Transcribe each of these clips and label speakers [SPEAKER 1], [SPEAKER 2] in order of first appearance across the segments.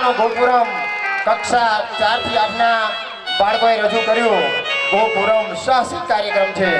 [SPEAKER 1] શાળાનું ગોપુરમ કક્ષા 4 થી 8 ના બાળકોએ રજૂ કર્યું. ગોપુરમ સાહસિક કાર્યક્રમ છે.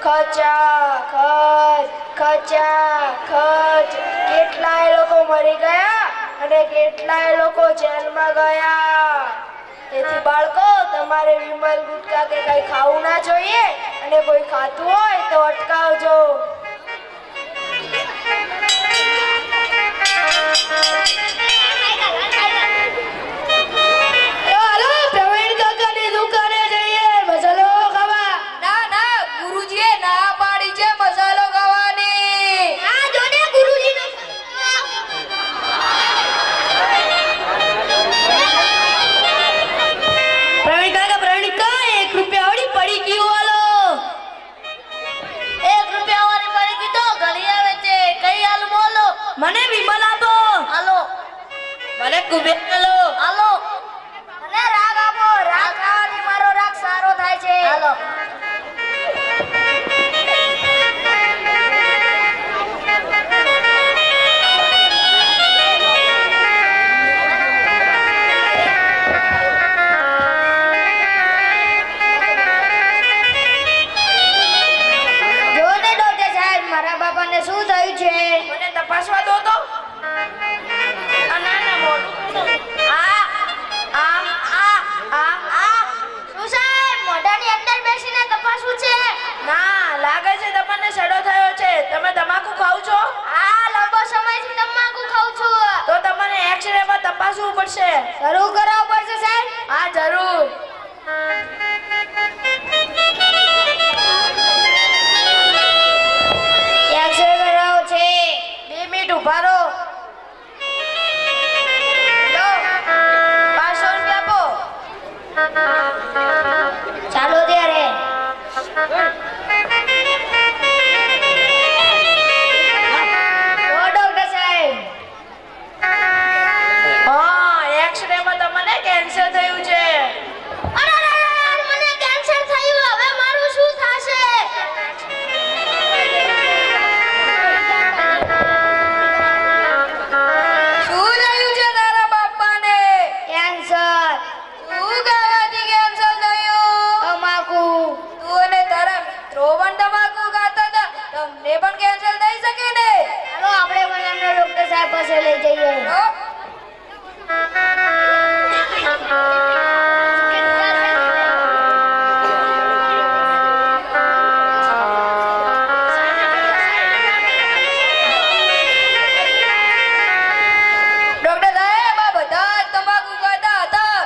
[SPEAKER 2] ખચા ખચ ખચા ખચ કેટલાય લોકો મરી ગયા અને કેટલાય લોકો જેલમાં ગયા. તેથી બાળકો તમારે વિમલ ગુટકા કે કઈ ખાવું ના જોઈએ અને કોઈ ખાતું હોય તો અટકાવજો.
[SPEAKER 3] મને વિમલ આપો.
[SPEAKER 2] હાલો.
[SPEAKER 3] મને કુબેર આલો.
[SPEAKER 2] હાલો. મને રાગ આપો. રાગ ખાવાથી મારો રાગ સારો થાય છે. હાલો. શું થયું છે?
[SPEAKER 3] મને તપાસવા દો તો.
[SPEAKER 2] ના મોઢું શું સાહેબ મોઢાની અંદર બેસીને તપાસવું છે?
[SPEAKER 3] ના, લાગે છે તમને સડો થયો છે. તમે તમાકુ ખાવ છો?
[SPEAKER 2] લાંબો સમયથી તમાકુ ખાઉં છું.
[SPEAKER 3] તો તમને એક્સરે માં તપાસવું પડશે.
[SPEAKER 2] શરૂ કરાવવું પડશે સાહેબ?
[SPEAKER 3] હા, જરૂર.
[SPEAKER 2] એક્સરે કરાવો છે.
[SPEAKER 3] 2 મિનિટ ઉભા રહો. લો, 500 રૂપિયા આપો.
[SPEAKER 2] ચાલો ત્યારે. ડોક્ટર સાહેબ.
[SPEAKER 3] હા, એક્સરે માં તમને કેન્સર થયું છે.
[SPEAKER 2] મને કેન્સર થયું. હવે મારું શું થશે?
[SPEAKER 3] શું થયું છે તારા બાપાને?
[SPEAKER 2] કેન્સર.
[SPEAKER 3] શું ખાવાથી કેન્સર થયું?
[SPEAKER 2] તમાકુ.
[SPEAKER 3] તું અને તારા મિત્રો પણ તમાકુ ખાતા હતા. તમને પણ કેન્સર થઈ શકે ને?
[SPEAKER 2] ચાલો આપણે પણ એમને ડોક્ટર સાહેબ પાસે લઈ જઈએ.
[SPEAKER 3] તો ડોક્ટર સાહેબ, આ બધા જ તમાકુ ખાતા હતા.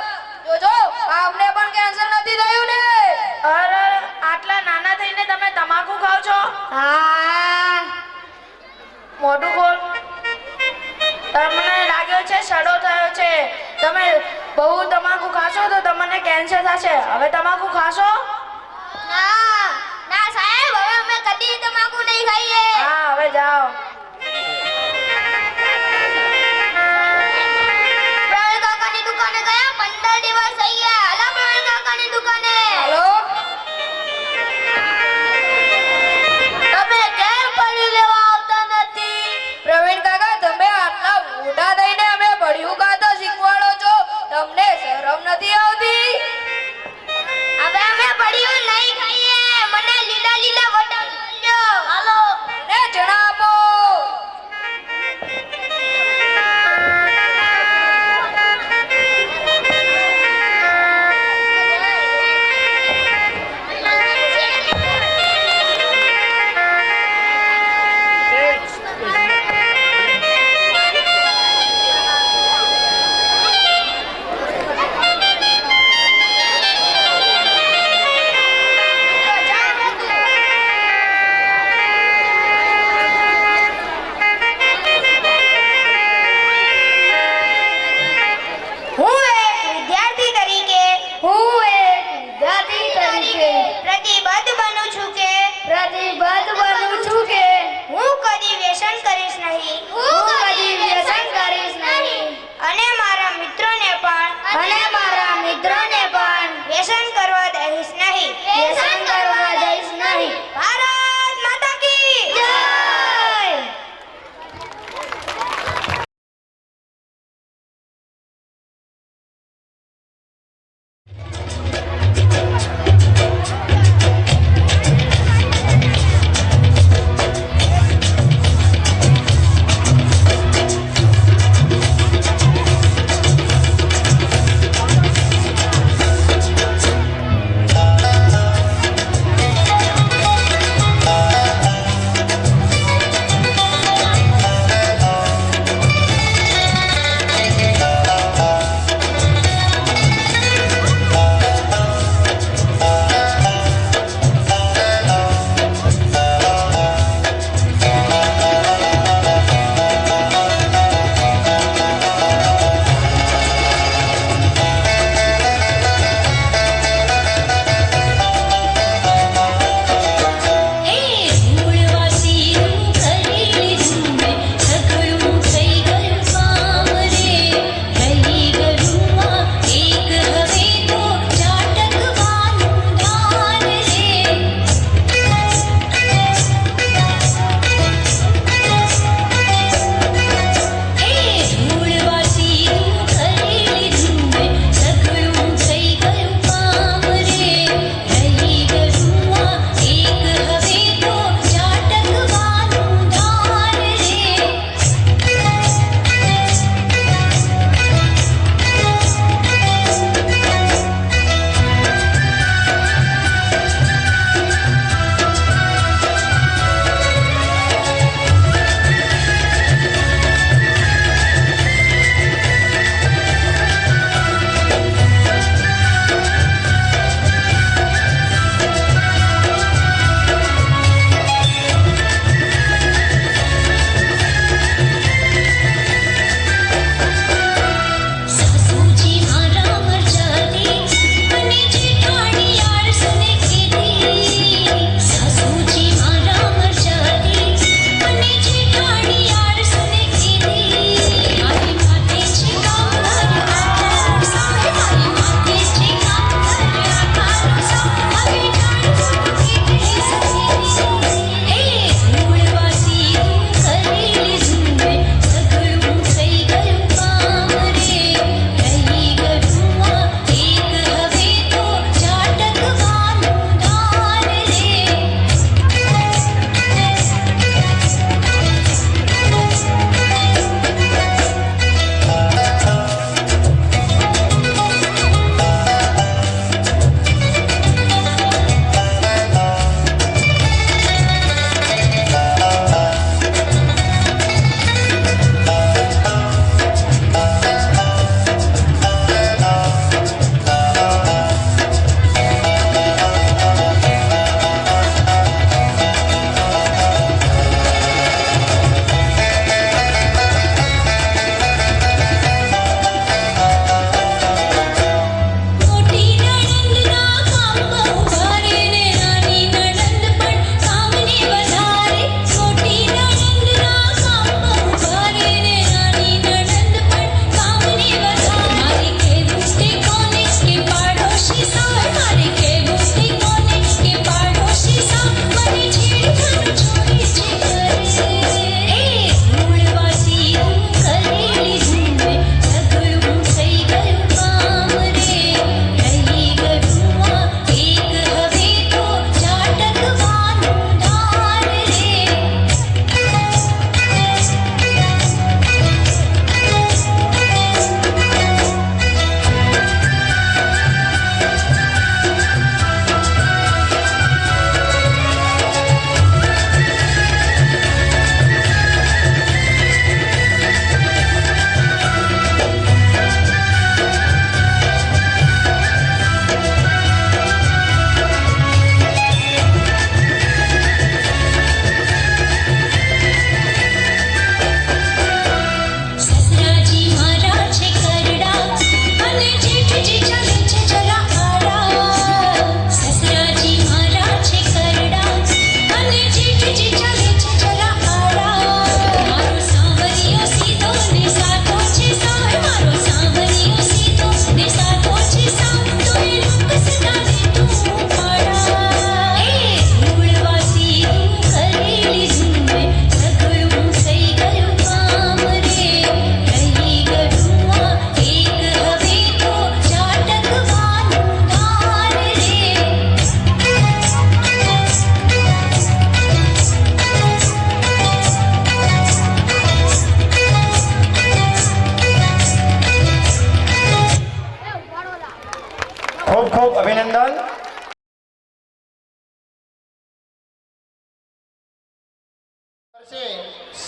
[SPEAKER 3] જોજો, આમને પણ કેન્સર નથી થયું ને? અરે, આટલા નાના થઈને તમે તમાકુ ખાવ છો?
[SPEAKER 2] હા.
[SPEAKER 3] મોઢું ખોલ. તમને લાગ્યો છે સડો થયો છે. તમે બહુ તમાકુ ખાશો તો તમને કેન્સર થશે. હવે તમાકુ ખાશો?
[SPEAKER 2] ના સાહેબ, હવે અમે કદી તમાકુ નહીં ખાઈએ.
[SPEAKER 3] હા, હવે જાઓ.
[SPEAKER 2] પ્રવીણ કાકાની દુકાને ગયા 15 દિવસ થઈ ગયા. હાલો પ્રવીણ કાકાની દુકાને.
[SPEAKER 3] હાલો. તમે કેમ પડી લેવા આવતા નથી? પ્રવીણ કાકા, તમે આટલા મોટા થઈને અમે ભળ્યું ગાતો શીખવાડો છો. તમને શરમ નથી આવતી?
[SPEAKER 2] હવે અમે પડ્યું નહીં ખાઈએ. મને લીલા લીલા વટાણ લ્યો. હાલો.
[SPEAKER 3] ને જણા આપો.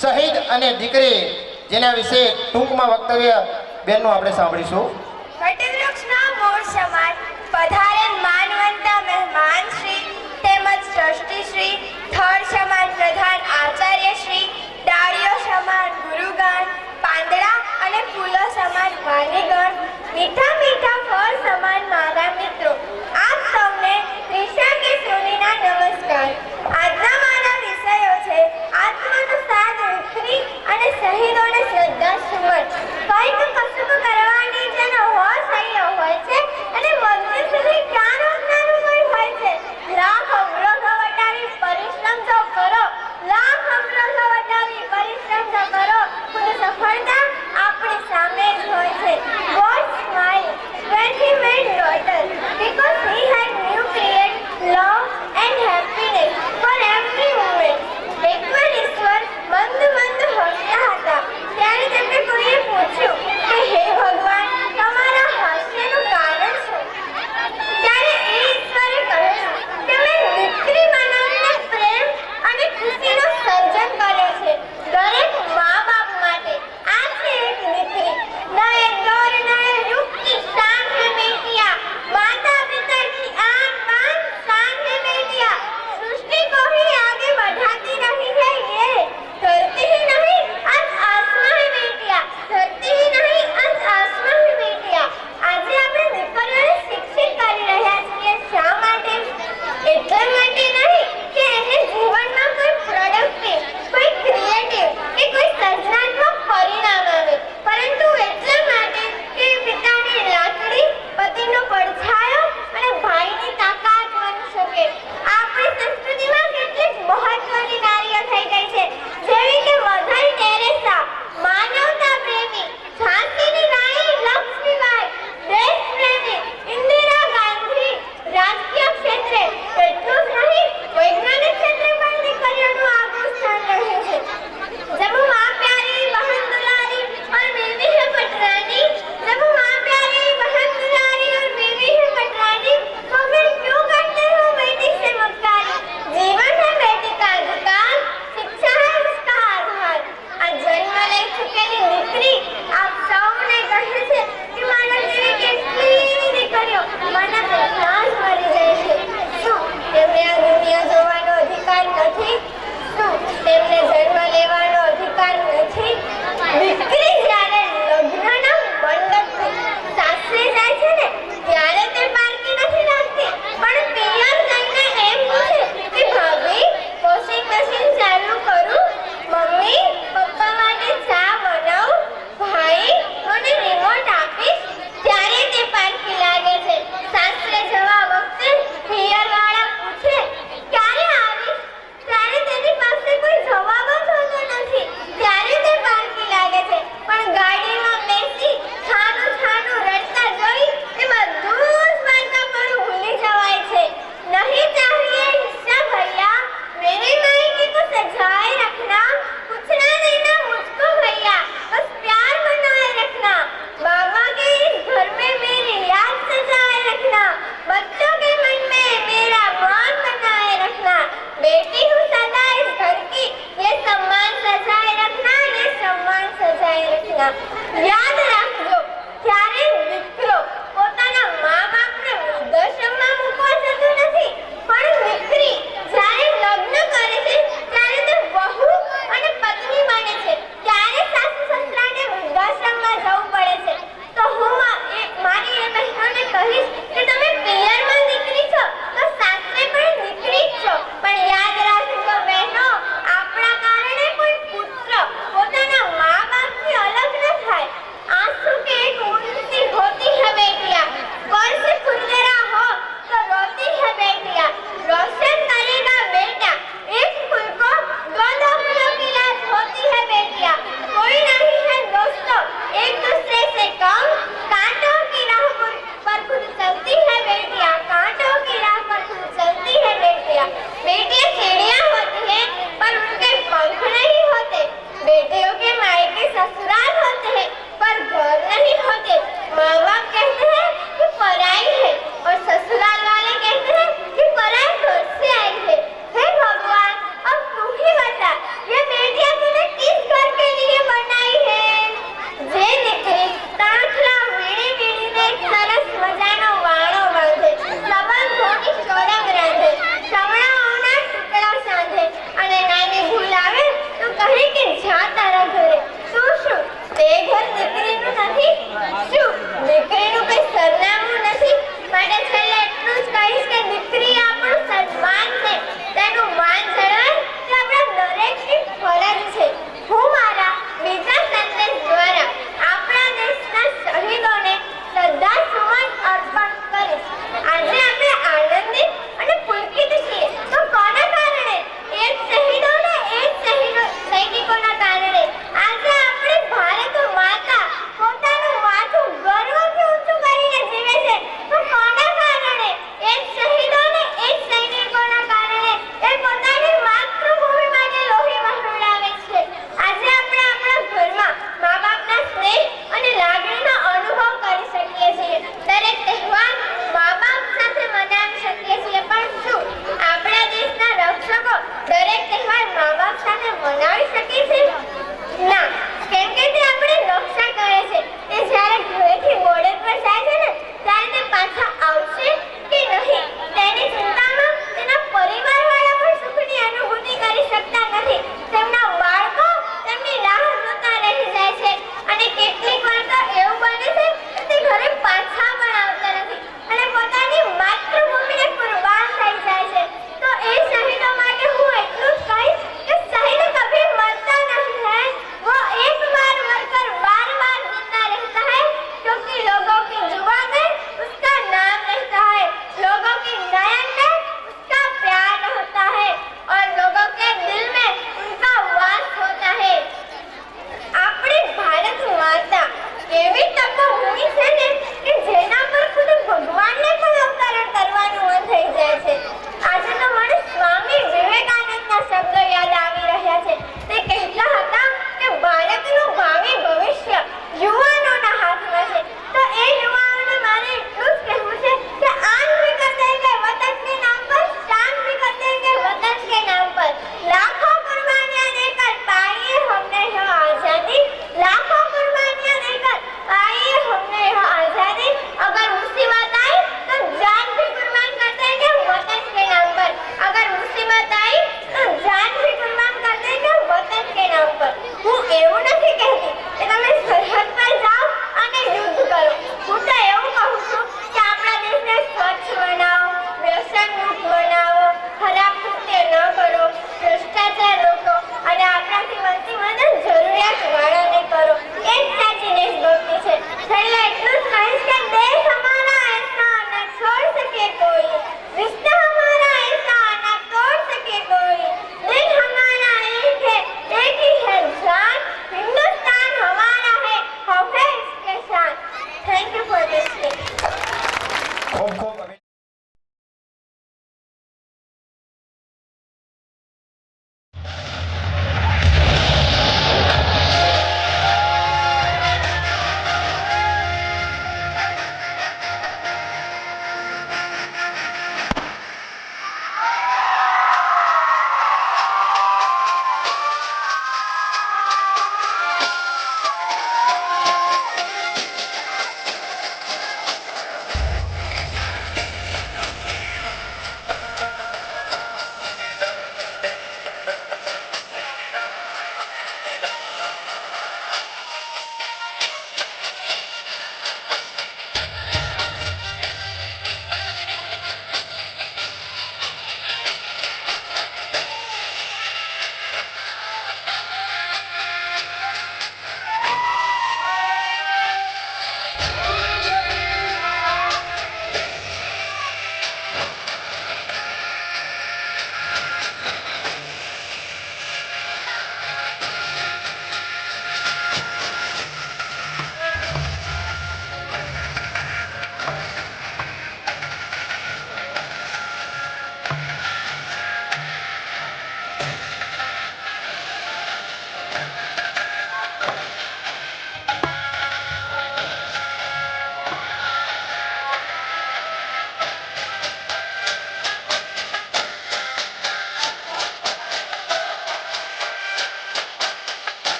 [SPEAKER 1] શહીદ અને દીકરી જેના વિશે ટૂંકમાં વક્તવ્ય બેનનું આપણે સાંભળીશું.
[SPEAKER 2] વટવૃક્ષના મૂળ સમાન પધારેલ માનવંતા મહેમાન શ્રી તેમજ ટ્રસ્ટી શ્રી થડ સમાન પ્રધાન આચાર્ય શ્રી ડાળીઓ સમાન ગુરુગણ પાંદડા અને ફૂલો સમાન વાનીગણ મીઠા મીઠા ફળ સમાન મારા મિત્રો આપ સૌને નિશા કે સોનીના નમસ્કાર. આજના મારા વિષયો છે આત્માનો સાથ ઉખરી અને શહીદોને શ્રદ્ધા સુમન. કંઈક કશુંક કરવાની જેનો હોશ અહીંયા હોય છે અને મંદિર સુધી ક્યાંનો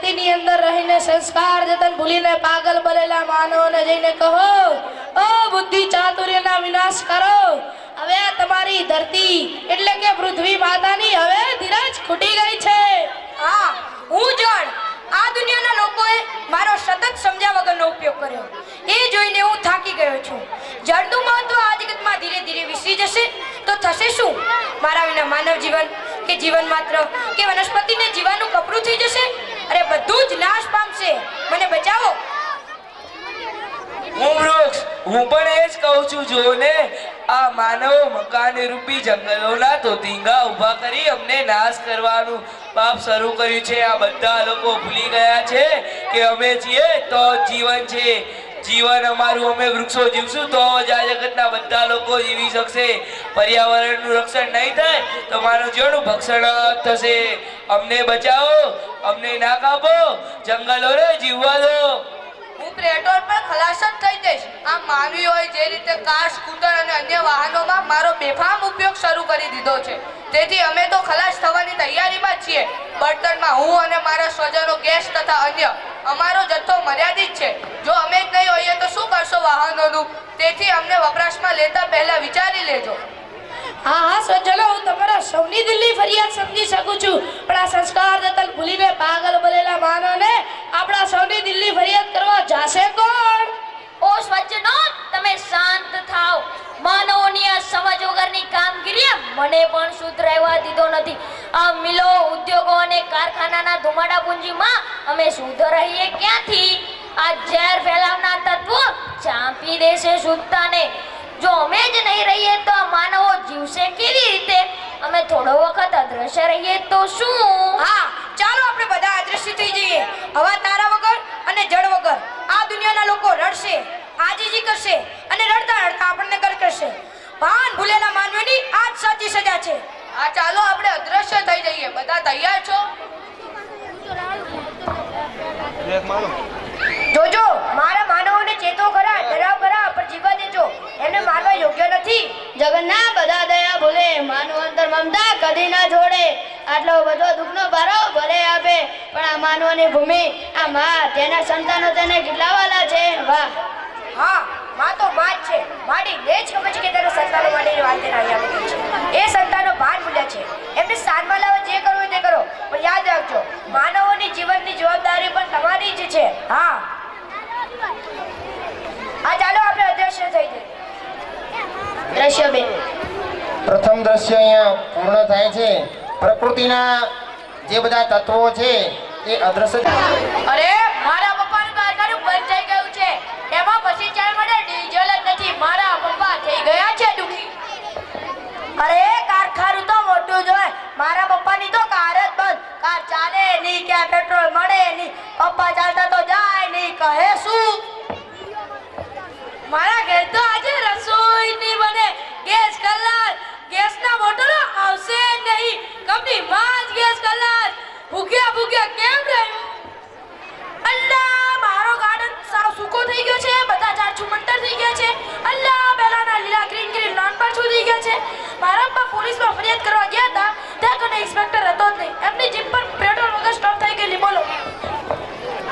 [SPEAKER 2] ધરતીની અંદર રહીને સંસ્કાર જતન ભૂલીને પાગલ બનેલા માનવોને જઈને કહો, ઓ બુદ્ધિ ચાતુર્યના વિનાશ કરો. હવે તમારી ધરતી એટલે કે પૃથ્વી માતાની હવે ધીરજ ખૂટી ગઈ છે.
[SPEAKER 3] હા, હું જાણ આ દુનિયાના લોકોએ મારો સતત સમજ્યા વગરનો ઉપયોગ કર્યો. એ જોઈને હું થાકી ગયો છું. જળનું મહત્વ આ જગતમાં ધીરે ધીરે વિસરી જશે તો થશે શું? મારા વિના માનવ જીવન કે જીવન માત્ર કે વનસ્પતિને જીવવાનું કપરું થઈ જશે. અરે બધું જ નાશ પામશે. મને બચાવો.
[SPEAKER 4] હું વૃક્ષ, હું પણ એ જ કહું છું. જો ને આ માનવો મકાન રૂપી જંગલોના તોતિંગા ઊભા કરી અમને નાશ કરવાનું પાપ શરૂ કર્યું છે. આ બધા લોકો ભૂલી ગયા છે કે અમે છીએ તો જીવન છે. જીવન અમારું, અમે વૃક્ષો જીવશું તો જ આ જગતના બધા લોકો જીવી શકશે. પર્યાવરણનું રક્ષણ નહીં થાય તો માનવ જીવનનું ભક્ષણ થશે. અમને બચાવો, અમને ના કાપો, જંગલોને જીવવા દો.
[SPEAKER 3] હું પેટ્રોલ પર ખલાસ જ થઈ જઈશ. આ માનવીઓએ જે રીતે કાર, સ્કૂટર અને અન્ય વાહનોમાં મારો બેફામ ઉપયોગ શરૂ કરી દીધો છે, તેથી અમે તો ખલાસ થવાની તૈયારીમાં જ છીએ. બળતણમાં હું અને મારા સ્વજનો ગેસ તથા અન્ય અમારો જથ્થો મર્યાદિત છે. જો અમે જ નહીં હોઈએ તો શું કરશો વાહનોનું? તેથી અમને વપરાશમાં લેતા પહેલા વિચારી લેજો.
[SPEAKER 2] હા હા સજ્જનો, હું તમારા સૌની દિલની ફરિયાદ સમજી શકું છું, પણ આ સંસ્કાર જતન ભૂલીને પાગલ બનેલા માનવને આપણા સૌની દિલની ફરિયાદ કરવા જાશે કોણ?
[SPEAKER 5] ઓ સજ્જનો, તમે શાંત થાઓ. માનવોની આ સમજ વગરની કામગીરીએ મને પણ સુધરાવા દીધો નથી. આ મિલો, ઉદ્યોગો અને કારખાનાના ધુમાડા પૂંજીમાં અમે સુધરાઈએ ક્યાંથી? આ ઝેર ફેલાવનાર તત્વો ચાંપી દેશે શુદ્ધતાને. જો અમે જ નહીં રહીએ તો આ માનવો જીવશે કેવી રીતે? અમે થોડો વખત અદ્રશ્ય રહીએ તો શું?
[SPEAKER 3] હા, ચાલો આપણે બધા અદ્રશ્ય થઈ જઈએ. હવા, તારા વગર અને જળ વગર આ દુનિયાના લોકો રડશે, આજીજી કરશે અને રડતા રડતા આપણને કર કરશે. ભાન ભૂલેલા માનવીની આ જ સાચી સજા છે. હા, ચાલો આપણે અદ્રશ્ય થઈ જઈએ. બધા તૈયાર છો? જોજો, મારા માનવોને ચેતો ખરા, ડરાવ ખરા, પણ જીવવા દેજો. એમને મારવા યોગ્ય નથી.
[SPEAKER 2] જગન્નાથ બધા દયા ભૂલે, માનવ અંતર મમતા કદી ના જોડે. આટલો બધો દુઃખનો ભારો ભલે આપે, પણ આ માનવની ભૂમિ, આ માં, તેના સંતાનો તેને કેટલા વાલા છે. વાહ!
[SPEAKER 3] હા, માં તો માં જ છે. માડી એ જ ખબર છે કે તેના સંતાનો માટે વાંચે આવ્યા છે. એ સંતાનો ભાન ભૂલ્યા છે. એમને સાનમાં લાવવા જે કરવું હોય તે કરો, પણ યાદ રાખજો, માનવોની જીવનની જવાબદારી પણ તમારી જ છે. હા, ચાલો આપણે અદ્રશ્ય થઈ જઈએ.
[SPEAKER 2] દ્રશ્ય બે.
[SPEAKER 1] પ્રથમ દ્રશ્ય અહીંયા પૂર્ણ થાય છે. પ્રકૃતિના જે બધા તત્વો છે એ અદ્રશ્ય.
[SPEAKER 3] અરે, મારા પપ્પાનું કારખાનું બંધ થઈ ગયું છે. એમાં પછી ચાલ માટે ડીઝલ જ નથી. મારા પપ્પા થઈ ગયા છે દુખી. અરે, કારખાનું તો મોટું જ હોય. મારા પપ્પાની તો કાર જ બંધ. કાર ચાલે નહીં, ક્યાં પેટ્રોલ મળે નહીં. પપ્પા ચાલતા તો જાય નહીં, કહે શું? મારા ઘેર તો આજે રસોઈ નહીં બને. ગેસ કલાક, ગેસના બોટલો આવશે નહીં. કંપનીમાં જ ગેસ કલાક. ભૂખ્યા ભૂખ્યા કેમ રહ્યું? અલ્લા, મારો ગાર્ડન સાવ સૂકો થઈ ગયો છે. બધા ઝાડ છુમંતર થઈ ગયા છે. અલ્લા, પહેલાના લીલા ગ્રીન ગ્રીન લોન પર શું થઈ ગયા છે? મારા પપ્પા પોલીસમાં ફરિયાદ કરવા ગયા હતા, ત્યાં કને ઇન્સ્પેક્ટર હતો જ નહીં. એમની જીપ પર પેટ્રોલ વગર સ્ટોપ થઈ ગયેલી. બોલો.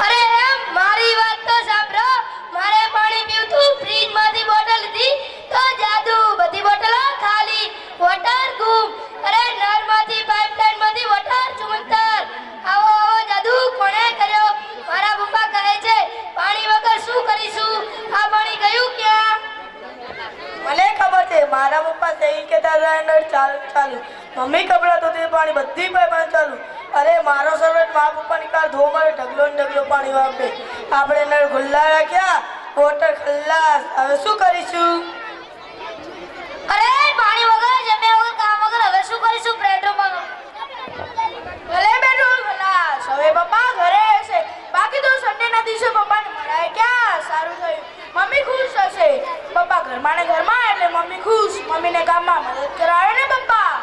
[SPEAKER 3] અરે એમ, મારી વાત તો સાંભળો. મારે પાણી પીવું હતું, ફ્રીજમાંથી બોટલ લીધી તો જાદુ, બધી બોટલો ખાલી, વોટર ગુમ. અરે, નળમાંથી પાઇપલાઇનમાંથી વોટર છુમંતર. આવો આવો જાદુ કોણે કર્યો? મારા પપ્પા કહે છે પાણી વગર શું કરીશું? આ પાણી ગયું ક્યાં? મને ખબર છે, મારા પપ્પા સહી કહેતા હતા ચાલુ ચાલુ. મમ્મી કપડા ધોતી પાણી બધી પાઇપલાઇન ચાલુ. અરે, મારો સર્વેન્ટ મારા પપ્પાની કાર ધો મારે ઢગલો ને ઢગલો પાણી વાપરે. આપણે નળ ખુલ્લા રાખ્યા, વોટર ખલ્લાસ. હવે શું કરીશું? અરે, પાણી વગર, જમ્યા વગર, કામ વગર હવે શું કરીશું? પેટ્રોલ ભલે પેટ્રોલ ખલાસ. હવે પપ્પા ઘરે હશે. બાકી તો સન્ડેના દિવસે પપ્પાને મળાય ક્યાં? સારું થયું, મમ્મી ખુશ હશે. પપ્પા ઘરમાં ને ઘરમાં એટલે મમ્મી ખુશ. મમ્મીને કામમાં મદદ કરાવે ને પપ્પા.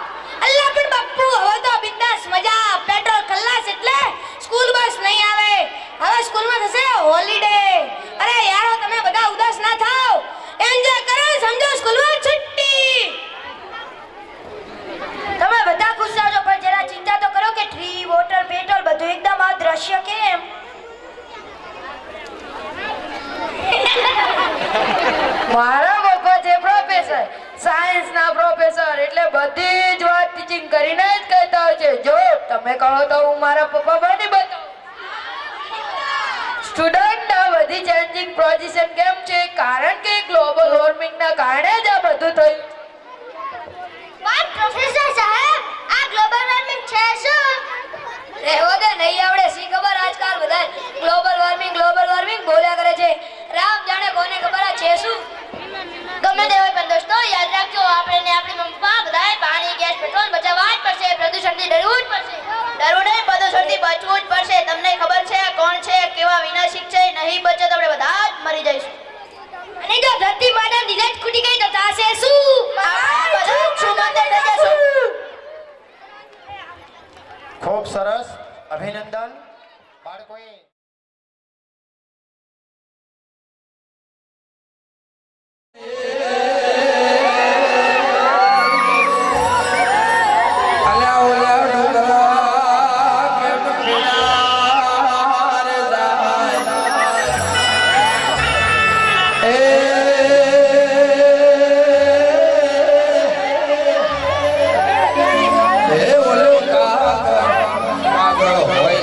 [SPEAKER 3] અલ્લા, પણ બાપુ હવે તો બિંદાસ મજા. પેટ્રોલ ખલ્લાસ એટલે સ્કૂલ બસ નહીં આવે. હવે સ્કૂલમાં થશે હોલિડે. અરે યારો, તમે બધા ઉદાસ ના થાઓ. એન્જોય કરો, સમજો, સ્કૂલમાં છુટ્ટી. તમે બધા ખુશ થાજો, પણ જરા ચિંતા તો કરો કે ટ્રી, વોટર, પેટ્રોલ બધું એકદમ અદ્રશ્ય કેમ? બધી જ વાત ટીચિંગ કરીને જ કહેતા હોય છે. જો તમે કહો તો હું મારા પપ્પા બની બતાવું. સ્ટુડન્ટ આ બધી ચેન્જિંગ પોઝિશન કેમ છે? કારણ કે ગ્લોબલ વોર્મિંગના કારણે જ આ બધું થયું.
[SPEAKER 2] પણ પ્રોફેસર સાહેબ, આ ગ્લોબલ વોર્મિંગ છે શું?
[SPEAKER 3] રહેવા દે, નહીં આવડે શી ખબર. આજકાલ બધા ગ્લોબલ વોર્મિંગ બોલ્યા કરે છે. રામ જાણે કોને ખબર આ છે શું.
[SPEAKER 2] ગમે તે હોય પણ દોસ્તો યાદ રાખજો, આપણે ને આપણી મમ્મી પપ્પા બધાએ પાણી, ગેસ, પેટ્રોલ બચાવવા જ પડશે. પ્રદૂષણથી ડરવું જ પડશે. ડરવું નહીં, પ્રદૂષણથી બચવું જ પડશે. તમને ખબર છે આ કોણ છે, કેવા વિનાશક છે? નહીં બચો તો આપણે બધા જ મરી જઈશું.
[SPEAKER 3] અને જો ધરતી માતા ધીરે જ ખૂટી ગઈ તો થશે શું?
[SPEAKER 2] બધા જ સુમંદર થઈ જશું.
[SPEAKER 1] ખૂબ સરસ, અભિનંદન બાળકોએ.
[SPEAKER 4] અલ્યા ઓલા ડુંગરા કેમ કિનારે જાય. એ ઓલો કાગળ હોય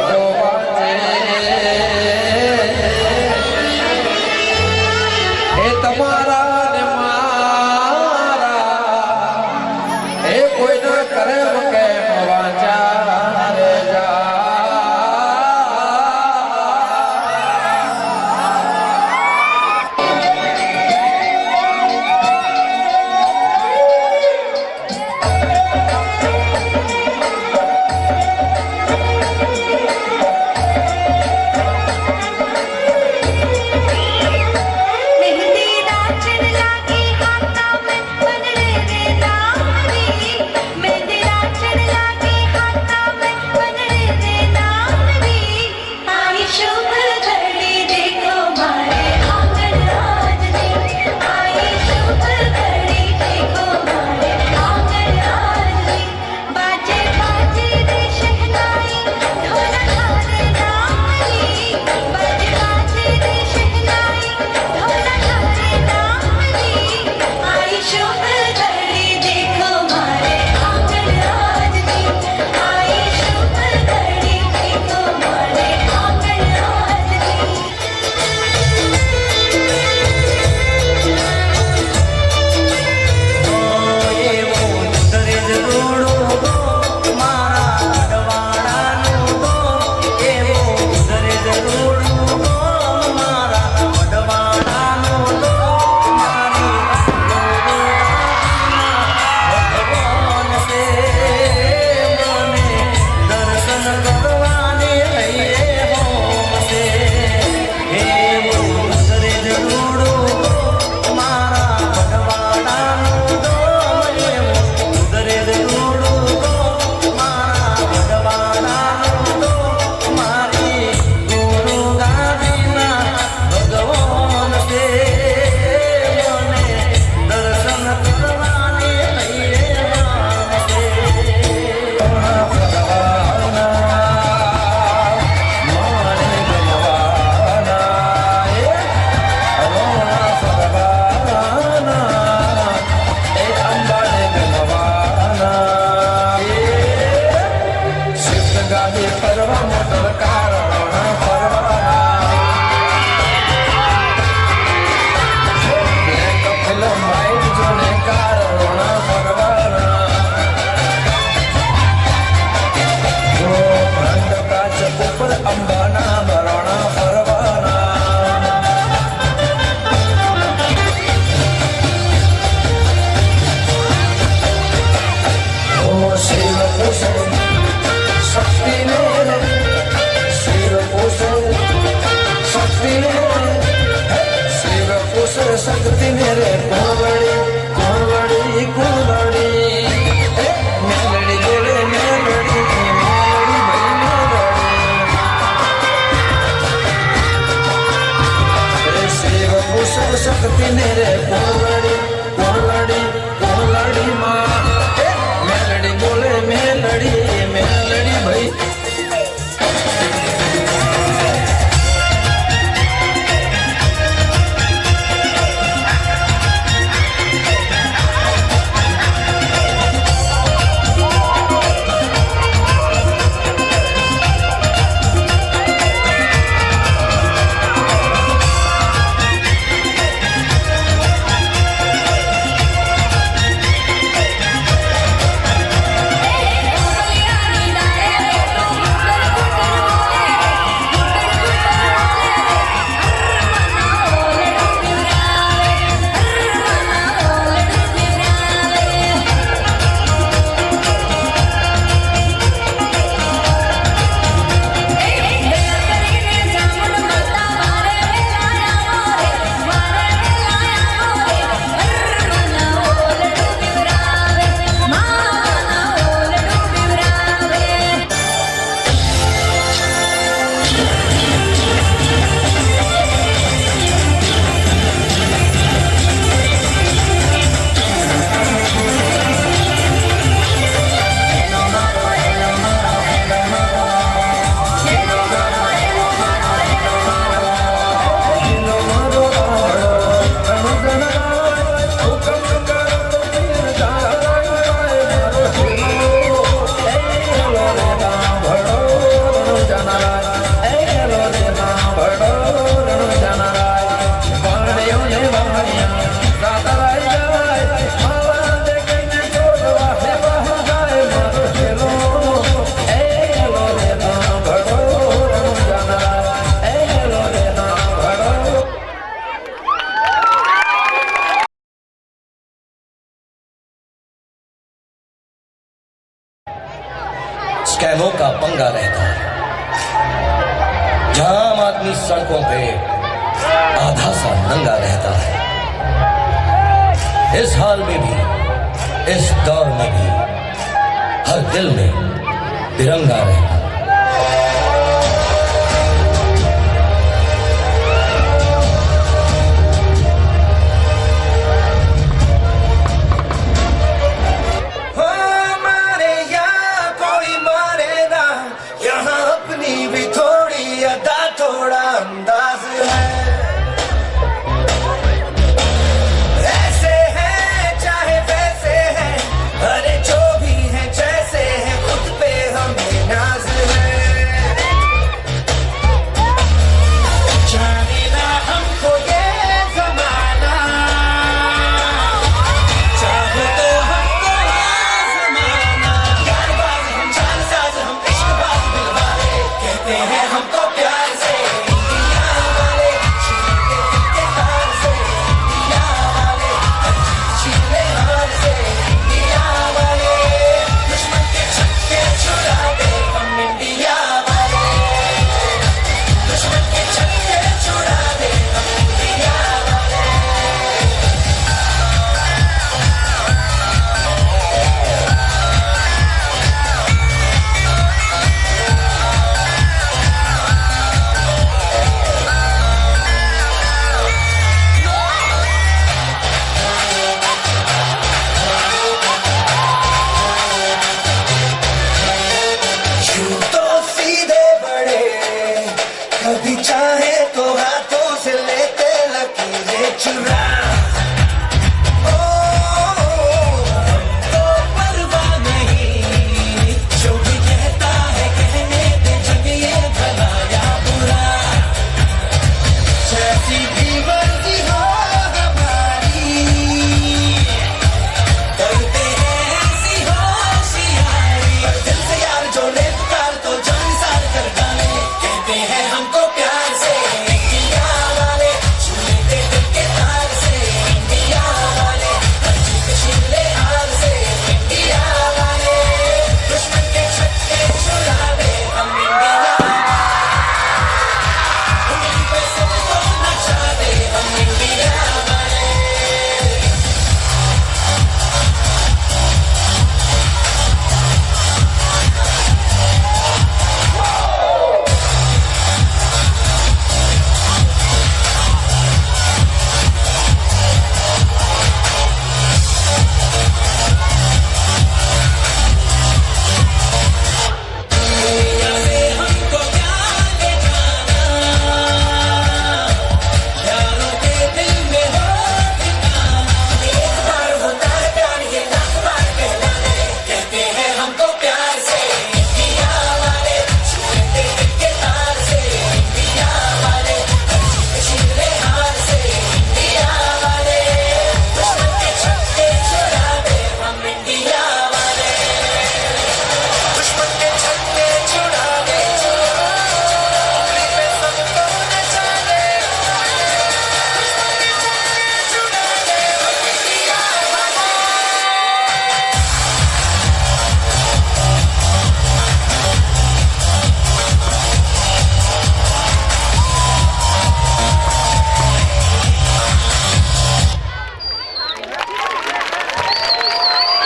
[SPEAKER 6] स्कैमों का पंगा रहता है। जहां आम आदमी सड़कों पे आधा सा नंगा रहता है, इस हाल में भी, इस दौर में भी हर दिल में तिरंगा रहता है।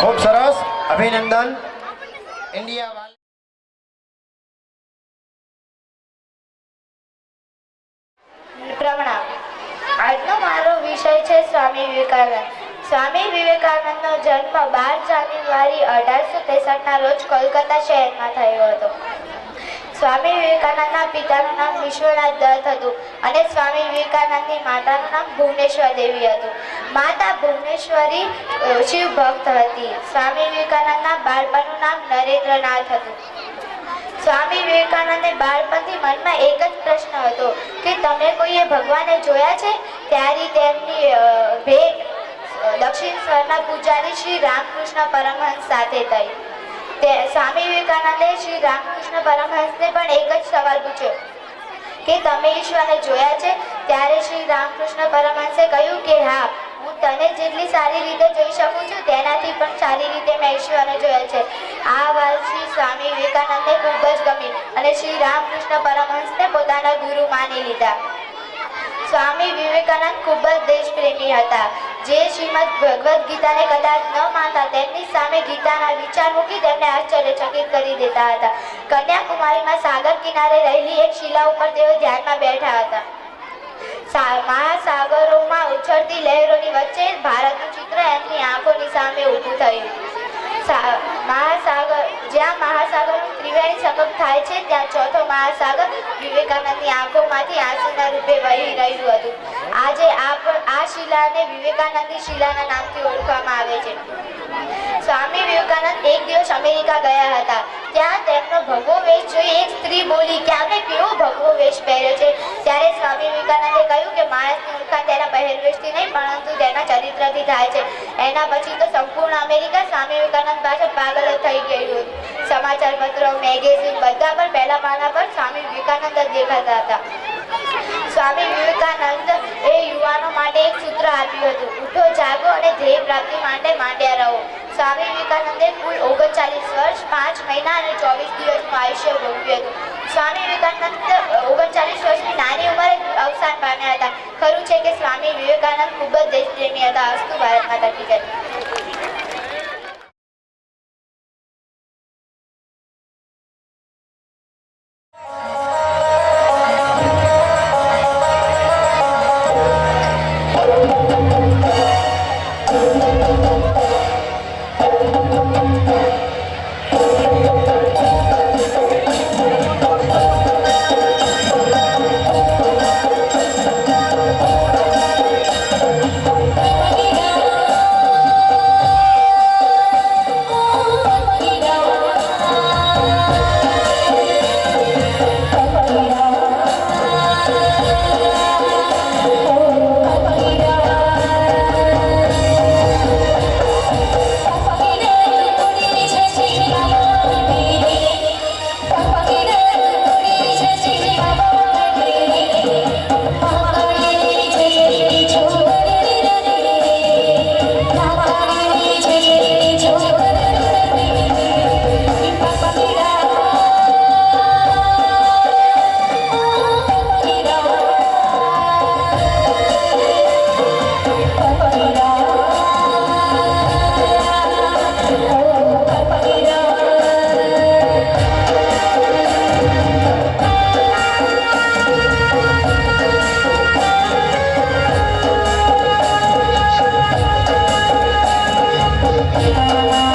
[SPEAKER 1] ખૂબ સરસ, અભિનંદન. ઇન્ડિયા
[SPEAKER 2] પ્રણામ. આજનો મારો વિષય છે સ્વામી વિવેકાનંદ. સ્વામી વિવેકાનંદનો જન્મ 12 જાન્યુઆરી 1863ના રોજ કોલકાતા શહેરમાં થયો હતો. સ્વામી વિવેકાનંદના પિતાનું નામ વિશ્વનાથ દત્ત હતું અને સ્વામી વિવેકાનંદની માતાનું નામ ભુવનેશ્વર દેવી હતું. માતા ભુવનેશ્વરી શિવ ભક્ત હતી. સ્વામી વિવેકાનંદના બાળપણનું નામ નરેન્દ્રનાથ હતું. સ્વામી વિવેકાનંદને બાળપણથી મનમાં એક જ પ્રશ્ન હતો કે તમે કોઈએ ભગવાનને જોયા છે? ત્યારે તેમની ભેટ દક્ષિણ સ્વરના પૂજારી શ્રી રામકૃષ્ણ પરમહંસ સાથે થઈ. સ્વામી વિવેકાનંદે શ્રી રામકૃષ્ણ પરમહંસને પણ એક જ સવાલ પૂછ્યો કે તમે ઈશ્વરને જોયા છે? ત્યારે શ્રી રામકૃષ્ણ પરમહંસે કહ્યું કે હા, હું
[SPEAKER 7] તને જેટલી સારી રીતે જોઈ શકું છું તેનાથી પણ સારી રીતે મેં ઈશ્વરને જોયો છે. આ વાત શ્રી સ્વામી વિવેકાનંદને ખૂબ જ ગમી અને શ્રી રામકૃષ્ણ પરમહંસને પોતાના ગુરુ માની લીધા. સ્વામી વિવેકાનંદ ખૂબ જ દેશપ્રેમી હતા. જે શ્રીમદ ભગવદ્ ગીતાને કદાચ ન માનતા તેમની સામે ગીતાના વિચાર મૂકી તેમને આશ્ચર્યચકિત કરી દેતા હતા. કન્યાકુમારીમાં સાગર કિનારે રહેલી એક શિલા ઉપર તેઓ ધ્યાનમાં બેઠા હતા. મહાસાગરોમાં ઉછળતી લહેરોની વચ્ચે ભારતનું ચિત્ર એમની આંખોની સામે ઊભું થયું. જ્યાં મહાસાગરનું ત્રિવેણી સંગમ થાય છે ત્યાં ચોથો મહાસાગર વિવેકાનંદની આંખોમાંથી આંસુના રૂપે વહી રહ્યું હતું. આજે આ શિલાને વિવેકાનંદની શિલાના નામથી ઓળખવામાં આવે છે. સ્વામી વિવેકાનંદ એક દિવસ અમેરિકા ગયા હતા. ત્યાં તેમનો ભગવો વેશ જોઈ એક સ્ત્રી બોલી કે આપણે કેવો ભગવો વેશ પહેર્યો છે. ત્યારે સ્વામી વિવેકાનંદે કહ્યું કે માણસની ઓળખાણ તેના પહેરવેશથી નહીં પરંતુ તેના ચરિત્રથી થાય છે. એના પછી તો સંપૂર્ણ અમેરિકા સ્વામી વિવેકાનંદ પાછળ પાગલ જ થઈ ગયું હતું. સમાચાર પત્રો, મેગેઝિન બધા પર પહેલા પાના પર સ્વામી વિવેકાનંદ જ દેખાતા હતા. સ્વામી વિવેકાનંદ એ યુવાનો માટે એક સૂત્ર આપ્યું હતું: ઉઠો, જાગો અને ધ્યેય પ્રાપ્તિ માટે માંડ્યા રહો. સ્વામી વિવેકાનંદે કુલ 39 વર્ષ 5 મહિના અને 24 દિવસનું આયુષ્ય ભોગવ્યું હતું. સ્વામી વિવેકાનંદ 39 વર્ષની નાની ઉંમરે અવસાન પામ્યા હતા. ખરું છે કે સ્વામી વિવેકાનંદ ખૂબ જ દેશપ્રેમી હતા. અસ્તુ ભારત માતા કી જય.
[SPEAKER 2] Thank you.